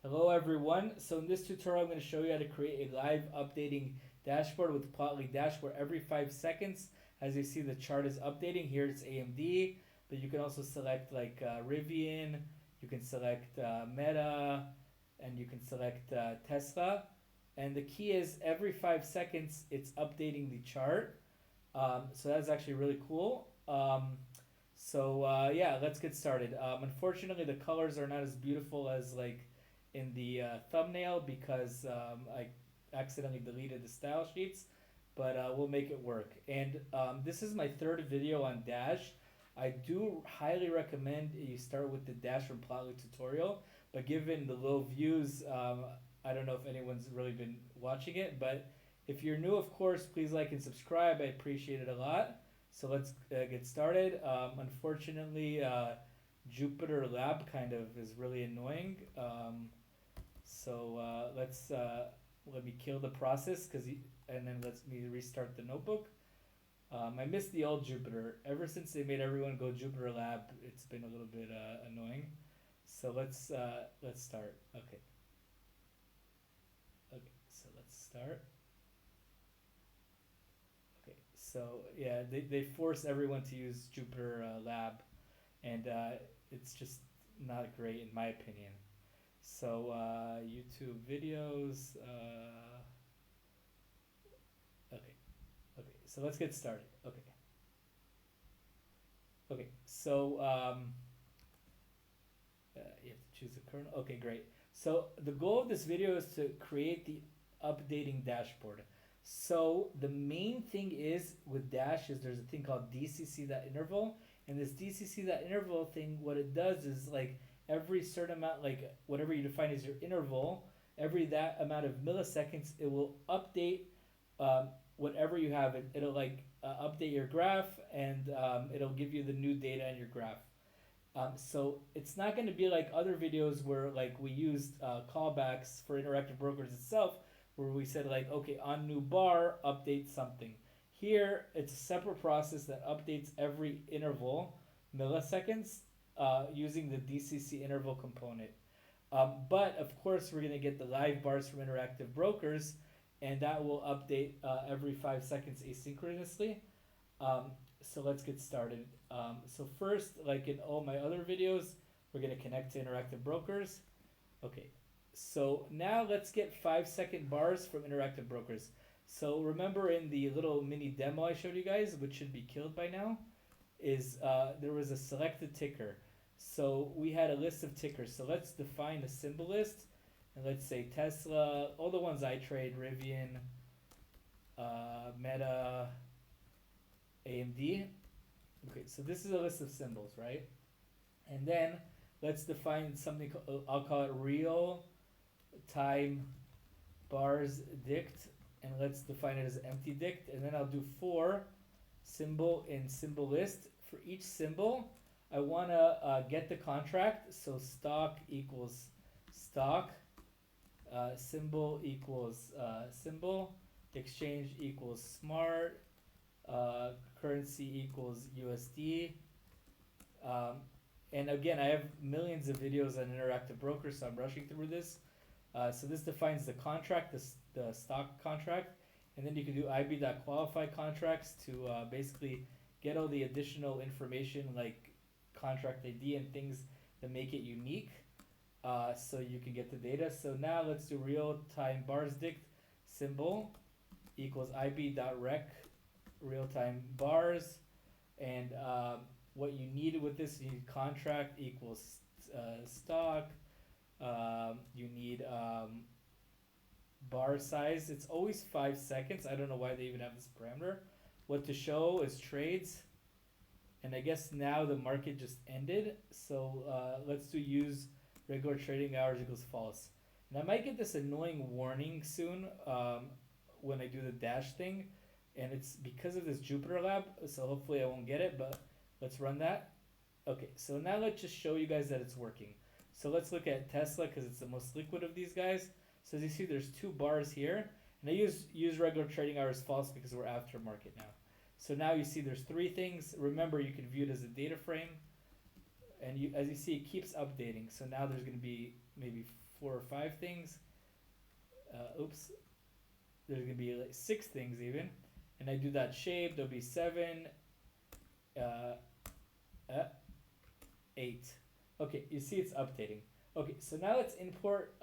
Hello everyone. So in this tutorial I'm going to show you how to create a live updating dashboard with Plotly Dash where every 5 seconds, as you see, the chart is updating. Here it's AMD, but you can also select like Rivian, you can select Meta, and you can select Tesla. And the key is every 5 seconds it's updating the chart. So that's actually really cool. Yeah, let's get started. Unfortunately, the colors are not as beautiful as like in the thumbnail because I accidentally deleted the style sheets, but we'll make it work. And this is my third video on Dash. I do highly recommend you start with the Dash from Plotly tutorial, but given the low views, I don't know if anyone's really been watching it, but if you're new, of course, please like and subscribe. I appreciate it a lot. So let's get started. Unfortunately, Jupyter Lab kind of is really annoying. Let me kill the process and then let me restart the notebook. I miss the old Jupyter. Ever since they made everyone go Jupyter Lab, it's been a little bit annoying. So let's start. Okay. Okay. So let's start. Okay. So yeah, they force everyone to use Jupyter Lab, and it's just not great in my opinion. So YouTube videos. Okay, okay. So let's get started. Okay, okay. You have to choose the kernel. Okay, great. So the goal of this video is to create the updating dashboard. So the main thing is with Dash is there's a thing called DCC.interval, and this DCC.interval thing, what it does is like every certain amount, like whatever you define as your interval, every that amount of milliseconds, it will update whatever you have. It'll like update your graph, and it'll give you the new data in your graph. So it's not going to be like other videos where like we used callbacks for interactive brokers itself, where we said like, okay, on new bar, update something. Here, it's a separate process that updates every interval, milliseconds, using the DCC interval component. But of course, we're going to get the live bars from interactive brokers, and that will update every 5 seconds asynchronously. So let's get started. So first, like in all my other videos, we're going to connect to interactive brokers. Okay, so now let's get 5 second bars from interactive brokers. So remember in the little mini demo I showed you guys, which should be killed by now, is there was a selected ticker. So we had a list of tickers. So let's define a symbol list. And let's say Tesla, all the ones I trade, Rivian, Meta, AMD. Okay, so this is a list of symbols, right? And then let's define something, I'll call it real time bars dict, and let's define it as empty dict. And then I'll do for symbol in symbol list. For each symbol, I want to get the contract. So stock equals stock, symbol equals symbol, exchange equals smart, currency equals USD. Um, and again, I have millions of videos on interactive brokers, so I'm rushing through this. So this defines the contract, the stock contract, and then you can do ib.qualify contracts to basically get all the additional information like contract ID and things that make it unique, so you can get the data. So now let's do real time bars dict symbol equals ib.rec real time bars, and what you need with this, you need contract equals stock. You need bar size. It's always 5 seconds. I don't know why they even have this parameter. What to show is trades, and I guess now the market just ended. So let's do use regular trading hours equals false. And I might get this annoying warning soon when I do the dash thing, and it's because of this Jupyter Lab. So hopefully I won't get it, but let's run that. Okay, so now let's just show you guys that it's working. So let's look at Tesla because it's the most liquid of these guys. So as you see, there's 2 bars here, and I use regular trading hours false because we're after market now. So now you see there's 3 things. Remember, you can view it as a data frame, and as you see, it keeps updating. So now there's going to be maybe 4 or 5 things. Oops, there's gonna be like 6 things even, and I do that shape. There'll be 7, uh, uh, 8. Okay, you see it's updating. Okay, so now let's import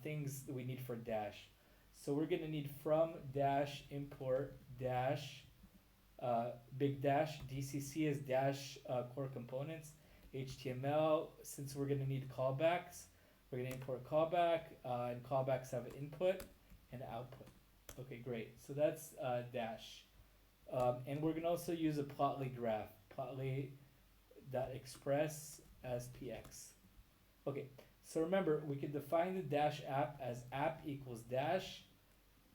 things that we need for dash. So we're gonna need from dash import dash big dash. DCC is dash core components. HTML, since we're gonna need callbacks, we're gonna import callback, and callbacks have an input and output. Okay, great. So that's dash. And we're gonna also use a plotly graph. Plotly.express as px. Okay, so remember, we can define the dash app as app equals dash,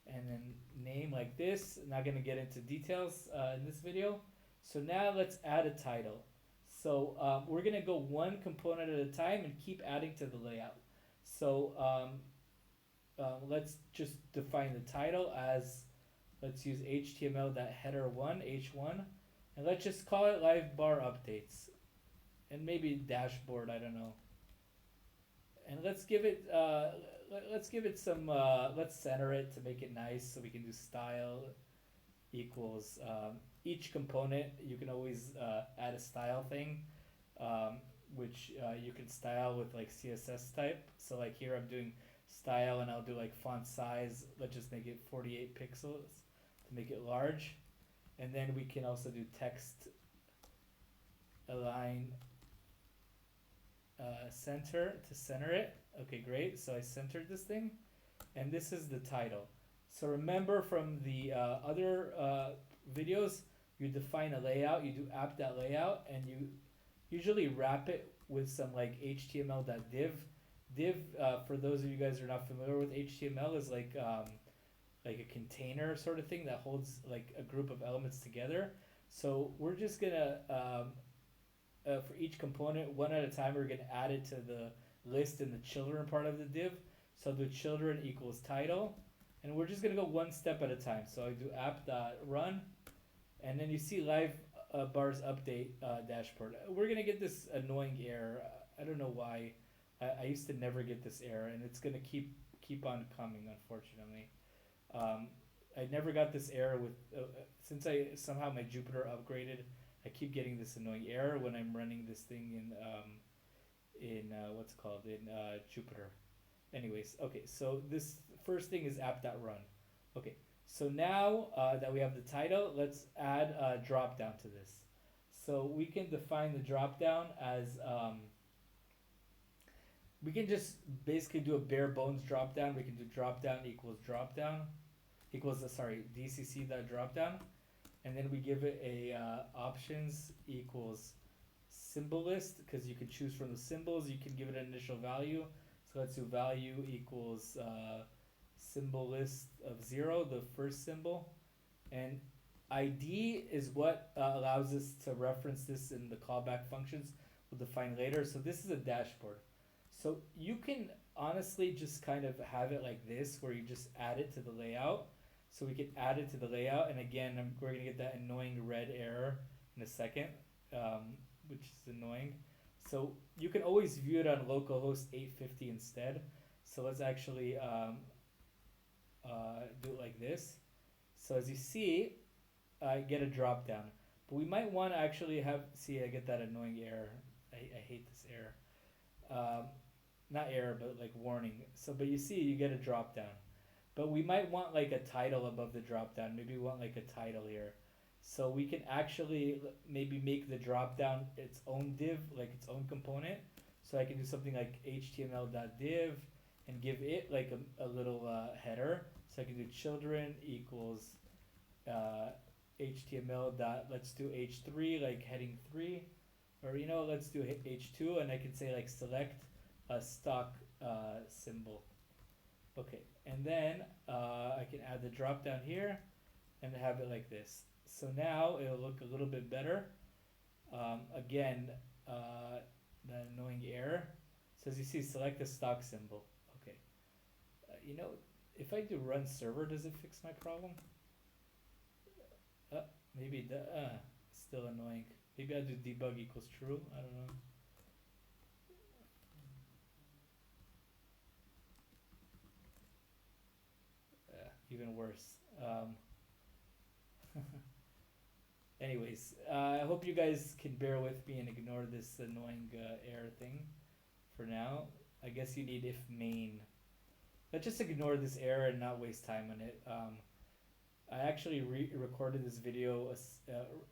and then name like this. Not gonna get into details in this video. So now let's add a title. So we're gonna go one component at a time and keep adding to the layout. So let's just define the title as, let's use HTML.header1, h1, and let's just call it live bar updates, and maybe dashboard, I don't know. And let's give it some, let's center it to make it nice, so we can do style equals each component. You can always add a style thing, which you can style with like CSS type. So like here I'm doing style, and I'll do like font size. Let's just make it 48 pixels to make it large. And then we can also do text align center to center it. Okay, great. So I centered this thing, and this is the title. So remember from the other videos, you define a layout, you do app.layout, and you usually wrap it with some like HTML.div. Div, for those of you guys who are not familiar with HTML, is like a container sort of thing that holds like a group of elements together. So we're just gonna for each component, one at a time, we're gonna add it to the list in the children part of the div. So the children equals title, and we're just gonna go one step at a time. So I do app.run, and then you see live bars update dashboard. We're gonna get this annoying error. I don't know why. I used to never get this error, and it's gonna keep on coming, unfortunately. I never got this error with since I somehow my Jupyter upgraded. I keep getting this annoying error when I'm running this thing in what's it called, in Jupyter. Anyways, okay, so this first thing is app.run. Okay, so now that we have the title, let's add a drop down to this. So we can define the drop down as we can just basically do a bare bones drop down. We can do drop down equals DCC.drop down, and then we give it a options equals symbol list, because you can choose from the symbols. You can give it an initial value. So let's do value equals symbol list of 0, the first symbol, and ID is what allows us to reference this in the callback functions we'll define later. So this is a dashboard. So you can honestly just kind of have it like this, where you just add it to the layout. So we can add it to the layout, and again, we're going to get that annoying red error in a second, which is annoying. So you can always view it on localhost 850 instead. So let's actually do it like this. So as you see, I get a drop down. But we might want to actually have, see, I get that annoying error. I hate this error. Not error, but like warning. So, but you see, you get a drop down. But we might want like a title above the drop down. Maybe we want like a title here. So we can actually maybe make the drop down its own div, like its own component. So I can do something like html.div and give it like a little header. So I can do children equals html dot, let's do h3, like heading 3, or let's do h2, and I can say like select a stock symbol. Okay, and then I can add the drop down here and have it like this. So now it'll look a little bit better. Again, the annoying error. So as you see, select a stock symbol. Okay. If I do run server, does it fix my problem? Maybe still annoying. Maybe I'll do debug equals true. I don't know. even worse. Anyways, I hope you guys can bear with me and ignore this annoying error thing for now. I guess you need if main. Let's just ignore this error and not waste time on it. I actually recorded this video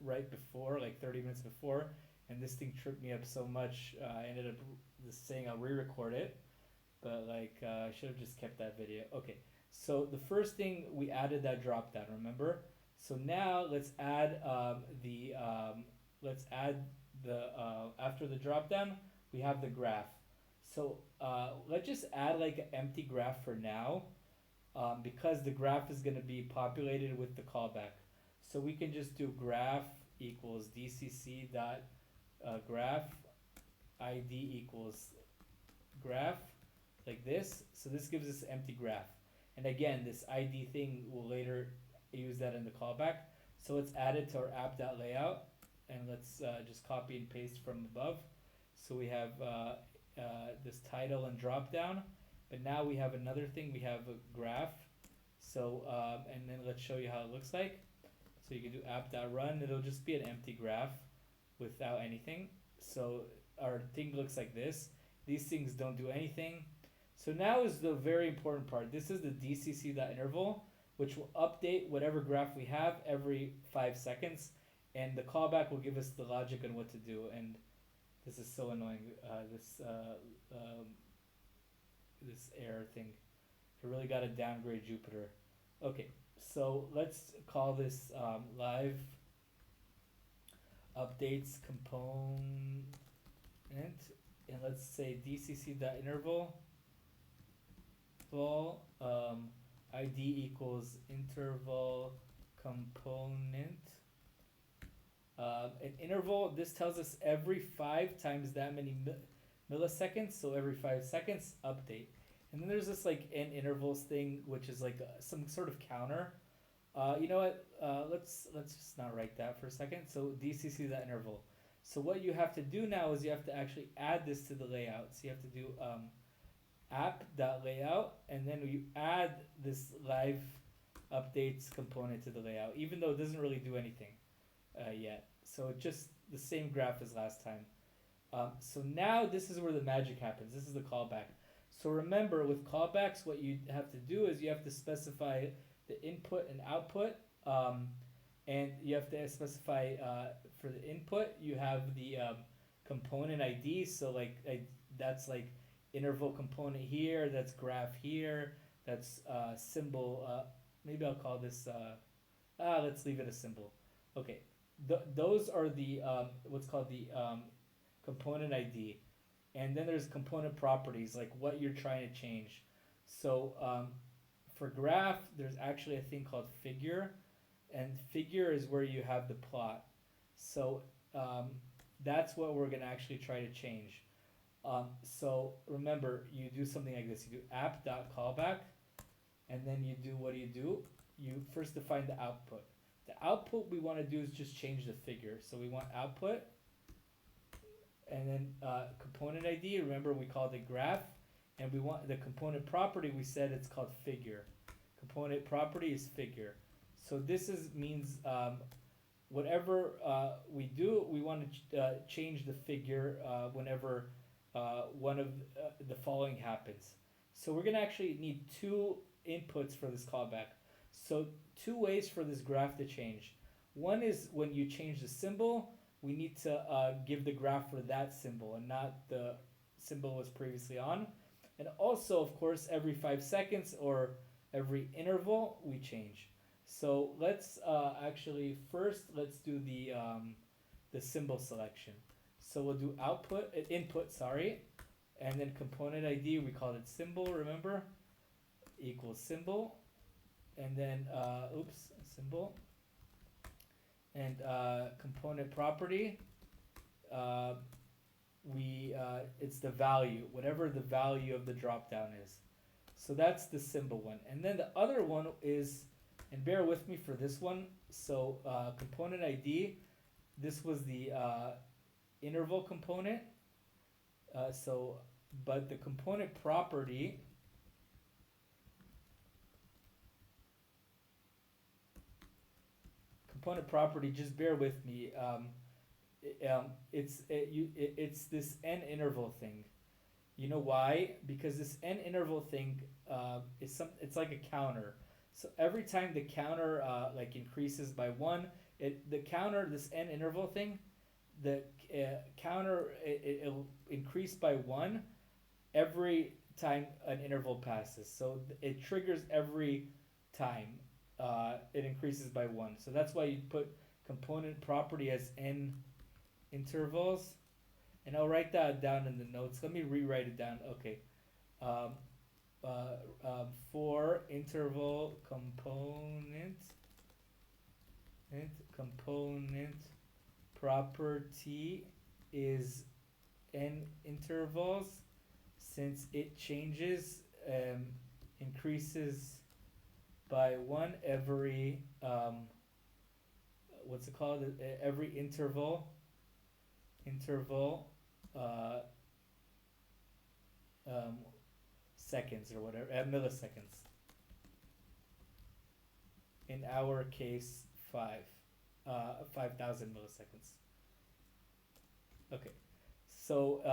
right before, like 30 minutes before, and this thing tripped me up so much. I ended up just saying I'll re-record it, but like I should have just kept that video. Okay, so the first thing we added that drop down. Remember? So now let's add the after the drop down we have the graph. So let's just add like an empty graph for now, because the graph is going to be populated with the callback. So we can just do graph equals dcc dot graph id equals graph, like this. So this gives us empty graph. And again, this id thing will later use that in the callback. So let's add it to our app.layout, and let's just copy and paste from above. So we have this title and drop down, but now we have another thing. We have a graph. So and then let's show you how it looks like. So you can do app.run. It'll just be an empty graph without anything. So our thing looks like this. These things don't do anything. So now is the very important part. This is the dcc.interval, which will update whatever graph we have every 5 seconds, and the callback will give us the logic on what to do. And this is so annoying. This error thing. I really got to downgrade Jupyter. Okay, so let's call this live updates component, and let's say dcc.interval id equals interval component. An interval, this tells us every 5 times that many milliseconds, so every 5 seconds update. And then there's this like n intervals thing, which is like some sort of counter. You know what? Let's just not write that for a second. So dcc that interval. So what you have to do now is you have to actually add this to the layout. So you have to do app.layout, and then you add this live updates component to the layout, even though it doesn't really do anything yet. So it's just the same graph as last time. So now this is where the magic happens. This is the callback. So remember, with callbacks, what you have to do is you have to specify the input and output, and you have to specify for the input you have the component ID. So like that's like interval component here, that's graph here, that's symbol. Maybe I'll call this. Let's leave it a symbol. Okay, those are the what's called the component ID. And then there's component properties, like what you're trying to change. So for graph, there's actually a thing called figure, and figure is where you have the plot. So that's what we're going to actually try to change. So remember, you do something like this. You do app.callback, and then you do, what do? You first define the output. The output we want to do is just change the figure. So we want output, and then component ID, remember we called it graph, and we want the component property, we said it's called figure. Component property is figure. So this means whatever we do, we want to change the figure whenever one of the following happens. So we're going to actually need 2 inputs for this callback. So 2 ways for this graph to change. One is when you change the symbol, we need to give the graph for that symbol and not the symbol was previously on. And also, of course, every 5 seconds or every interval, we change. So let's actually first, let's do the symbol selection. So we'll do input, and then component ID, we called it symbol, remember? Equals symbol, and then, symbol. And component property, it's the value, whatever the value of the drop down is. So that's the symbol one. And then the other one is, and bear with me for this one, so component ID, this was the interval component. But the component property component property, just bear with me. It's this n interval thing. You know why? Because this n interval thing it's like a counter. So every time the counter like increases by one, the counter, this n interval thing, the counter it'll increase by one every time an interval passes. So it triggers every time it increases by one. So that's why you put component property as n intervals. And I'll write that down in the notes. Let me rewrite it down. Okay. Um, for interval component property is n intervals, since it changes, increases by one every what's it called, every interval uh, seconds or whatever, milliseconds. In our case, 5,000 milliseconds. Okay, so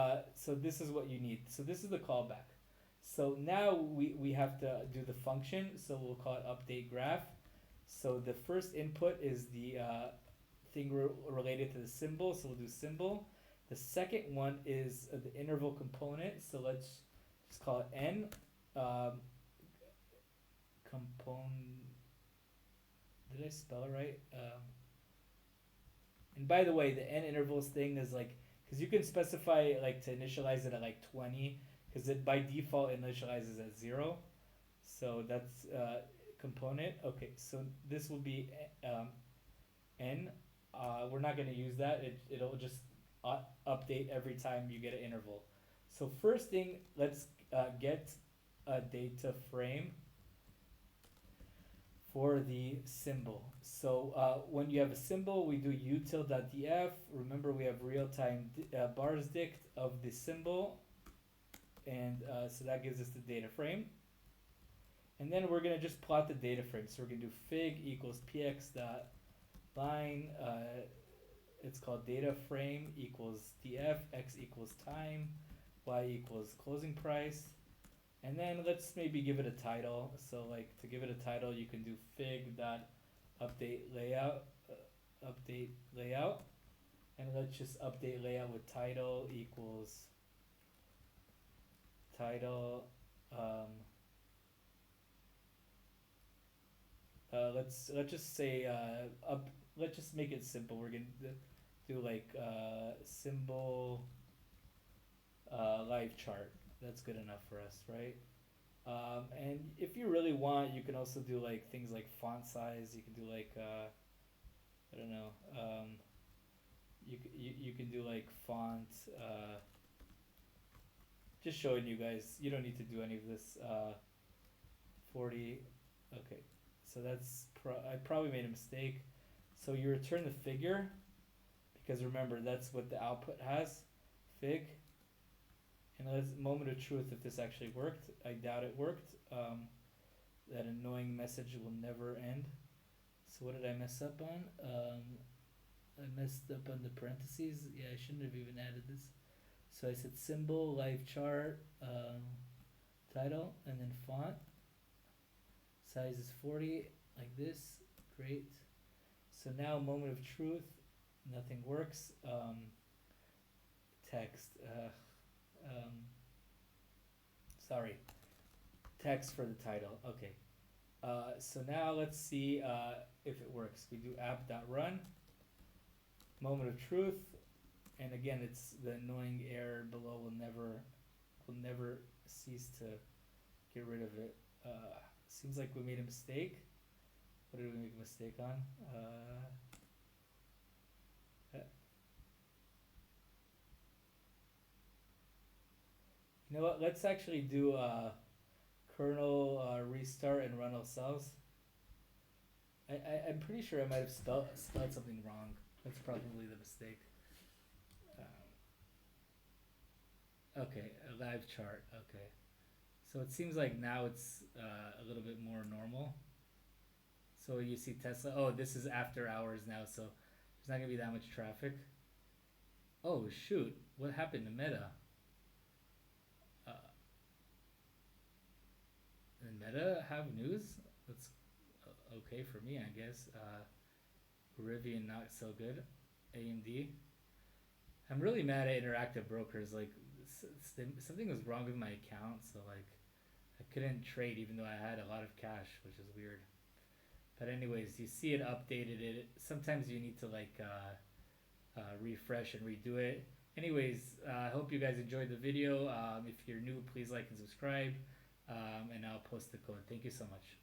this is what you need. So this is the callback. So now we have to do the function. So we'll call it update graph. So the first input is the thing related to the symbol. So we'll do symbol. The second one is the interval component. So let's just call it n. Did I spell it right? And by the way, the n intervals thing is like, because you can specify like to initialize it at like 20, because it by default initializes at 0. So that's component. Okay, so this will be n. We're not going to use that. It'll just update every time you get an interval. So first thing, let's get a data frame for the symbol. So when you have a symbol, we do util.df. Remember, we have real-time bars dict of the symbol, and so that gives us the data frame. And then we're gonna just plot the data frame. So we're gonna do fig equals px dot line. It's called data frame equals df, x equals time, y equals closing price. And then let's maybe give it a title. So like to give it a title, you can do fig dot update layout, and let's just update layout with title equals title. Let's just say let's just make it simple. We're gonna do like symbol live chart. That's good enough for us, right? And if you really want, you can also do like things like font size. You can do like I don't know. You can do like font. Just showing you guys. You don't need to do any of this. 40. Okay, so that's I probably made a mistake. So you return the figure, because remember that's what the output has. Fig. And let's moment of truth if this actually worked. I doubt it worked. That annoying message will never end. So what did I mess up on? I messed up on the parentheses. Yeah, I shouldn't have even added this. So I said symbol, live chart, title, and then font. Size is 40, like this. Great. So now moment of truth. Nothing works. Text. Sorry, text for the title. Okay. So now let's see if it works. We do app.run, moment of truth, and again it's the annoying error below will never cease to get rid of it. Seems like we made a mistake. What did we make a mistake on? You know what? Let's actually do kernel restart and run ourselves. I'm pretty sure I might have spelled something wrong. That's probably the mistake. Okay, a live chart. Okay, so it seems like now it's a little bit more normal. So you see Tesla. Oh, this is after hours now, so there's not gonna be that much traffic. Oh shoot! What happened to Meta? Uh, did Meta have news? That's okay for me, I guess. Rivian not so good. AMD. I'm really mad at Interactive Brokers. Like something was wrong with my account, so like I couldn't trade even though I had a lot of cash, which is weird. But anyways, you see it updated. It sometimes you need to refresh and redo it. Anyways, I hope you guys enjoyed the video. If you're new, please like and subscribe, and I'll post the code. Thank you so much.